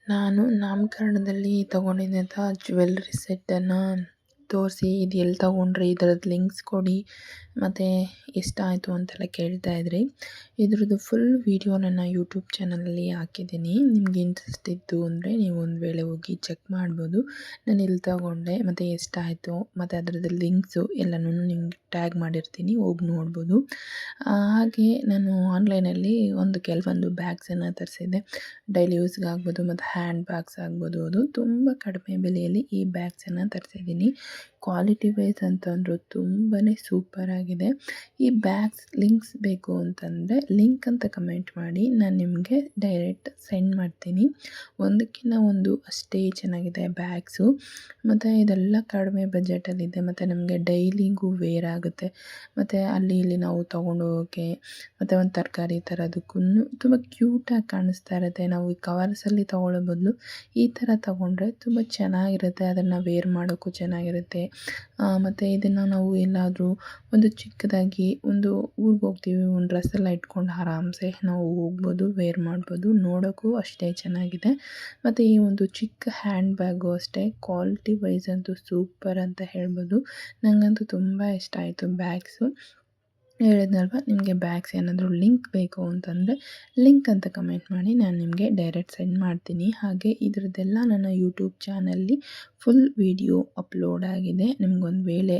ನಾನು ನಾಮಕರಣದಲ್ಲಿ ತಗೊಂಡಿದ್ದಂಥ ಜ್ಯುವೆಲ್ರಿ ಸೆಟ್ಟನ್ನು ತೋರಿಸಿ, ಇದು ಎಲ್ಲಿ ತೊಗೊಂಡ್ರಿ, ಇದರದ್ದು ಲಿಂಕ್ಸ್ ಕೊಡಿ ಮತ್ತು ಎಷ್ಟಾಯಿತು ಅಂತೆಲ್ಲ ಕೇಳ್ತಾ ಇದ್ರಿ. ಇದ್ರದ್ದು ಫುಲ್ ವೀಡಿಯೋ ನನ್ನ ಯೂಟ್ಯೂಬ್ ಚಾನಲಲ್ಲಿ ಹಾಕಿದ್ದೀನಿ. ನಿಮ್ಗೆ ಇಂಟ್ರೆಸ್ಟ್ ಇತ್ತು ಅಂದರೆ ನೀವು ಒಂದು ವೇಳೆ ಹೋಗಿ ಚೆಕ್ ಮಾಡ್ಬೋದು. ನಾನು ಎಲ್ಲಿ ತೊಗೊಂಡೆ ಮತ್ತು ಎಷ್ಟಾಯಿತು ಮತ್ತು ಅದರದ್ದು ಲಿಂಕ್ಸು ಎಲ್ಲನೂ ನಿಮ್ಗೆ ಟ್ಯಾಗ್ ಮಾಡಿರ್ತೀನಿ, ಹೋಗಿ ನೋಡ್ಬೋದು. ಹಾಗೆ ನಾನು ಆನ್ಲೈನಲ್ಲಿ ಕೆಲವೊಂದು ಬ್ಯಾಗ್ಸನ್ನು ತರಿಸಿದ್ದೆ. ಡೈಲಿ ಯೂಸ್ಗೆ ಆಗ್ಬೋದು ಮತ್ತು ಹ್ಯಾಂಡ್ ಬ್ಯಾಗ್ಸ್ ಆಗ್ಬೋದು. ಅದು ತುಂಬ ಕಡಿಮೆ ಬೆಲೆಯಲ್ಲಿ ಈ ಬ್ಯಾಗ್ಸನ್ನು ತರಿಸಿದ್ದೀನಿ. ಕ್ವಾಲಿಟಿ ವೈಸ್ ಅಂತಂದರೂ ತುಂಬಾ ಸೂಪರಾಗಿದೆ. ಈ ಬ್ಯಾಗ್ಸ್ ಲಿಂಕ್ಸ್ ಬೇಕು ಅಂತಂದರೆ ಲಿಂಕ್ ಅಂತ ಕಮೆಂಟ್ ಮಾಡಿ, ನಾನು ನಿಮಗೆ ಡೈರೆಕ್ಟ್ ಸೆಂಡ್ ಮಾಡ್ತೀನಿ. ಒಂದಕ್ಕಿಂತ ಒಂದು ಅಷ್ಟೇ ಚೆನ್ನಾಗಿದೆ ಬ್ಯಾಗ್ಸು. ಮತ್ತು ಇದೆಲ್ಲ ಕಡಿಮೆ ಬಜೆಟಲ್ಲಿದೆ ಮತ್ತು ನಮಗೆ ಡೈಲಿಗೂ ವೇರ್ ಆಗುತ್ತೆ. ಮತ್ತು ಅಲ್ಲಿ ಇಲ್ಲಿ ನಾವು ತೊಗೊಂಡು ಹೋಗೋಕ್ಕೆ ಮತ್ತು ಒಂದು ತರಕಾರಿ ತರೋದಕ್ಕೂ ತುಂಬ ಕ್ಯೂಟಾಗಿ ಕಾಣಿಸ್ತಾ ಇರುತ್ತೆ. ನಾವು ಈ ಕವರ್ಸಲ್ಲಿ ತೊಗೊಳ್ಳೋ ಬದಲು ಈ ಥರ ತೊಗೊಂಡ್ರೆ ತುಂಬ ಚೆನ್ನಾಗಿರುತ್ತೆ. ಅದನ್ನು ವೇರ್ ಮಾಡೋಕ್ಕೂ ಚೆನ್ನಾಗಿರುತ್ತೆ. ಮತ್ತು ಇದನ್ನು ನಾವು ಎಲ್ಲಾದರೂ ಒಂದು ಚಿಕ್ಕದಾಗಿ ಒಂದು ಊರಿಗೆ ಹೋಗ್ತೀವಿ, ಒಂದು ಡ್ರೆಸ್ಸೆಲ್ಲ ಇಟ್ಕೊಂಡು ಆರಾಮ್ಸೆ ನಾವು ಹೋಗ್ಬೋದು, ವೇರ್ ಮಾಡ್ಬೋದು. ನೋಡೋಕ್ಕೂ ಅಷ್ಟೇ ಚೆನ್ನಾಗಿದೆ. ಮತ್ತು ಈ ಒಂದು ಚಿಕ್ಕ ಹ್ಯಾಂಡ್ ಬ್ಯಾಗು ಅಷ್ಟೇ ಕ್ವಾಲಿಟಿ ವೈಸ್ ಅಂತೂ ಸೂಪರ್ ಅಂತ ಹೇಳ್ಬೋದು. ನನಗಂತೂ ತುಂಬ ಇಷ್ಟ ಆಯಿತು ಬ್ಯಾಗ್ಸು. ಹೇಳಿದ್ನಲ್ವ, ನಿಮಗೆ ಬ್ಯಾಗ್ಸ್ ಏನಾದರೂ ಲಿಂಕ್ ಬೇಕು ಅಂತಂದರೆ ಲಿಂಕ್ ಅಂತ ಕಮೆಂಟ್ ಮಾಡಿ, ನಾನು ನಿಮಗೆ ಡೈರೆಕ್ಟ್ ಸೆಂಡ್ ಮಾಡ್ತೀನಿ. ಹಾಗೆ ಇದರದ್ದೆಲ್ಲ ನನ್ನ ಯೂಟ್ಯೂಬ್ ಚಾನಲ್ಲಿ ಫುಲ್ ವೀಡಿಯೋ ಅಪ್ಲೋಡ್ ಆಗಿದೆ. ನಿಮ್ಗೊಂದು ವೇಳೆ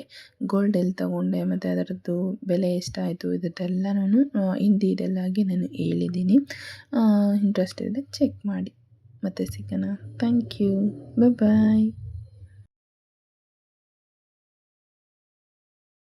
ಗೋಲ್ಡ್ ಎಲ್ಲಿ ತೊಗೊಂಡೆ ಮತ್ತು ಅದರದ್ದು ಬೆಲೆ ಎಷ್ಟಾಯಿತು ಇದರದ್ದೆಲ್ಲ ನಾನು ಹಿಂದಿದೆಲ್ಲಾಗಿ ನಾನು ಹೇಳಿದ್ದೀನಿ. ಇಂಟ್ರೆಸ್ಟ್ ಇದ್ದರೆ ಚೆಕ್ ಮಾಡಿ. ಮತ್ತೆ ಸಿಗೋಣ. Thank you. ಬಾಯ್.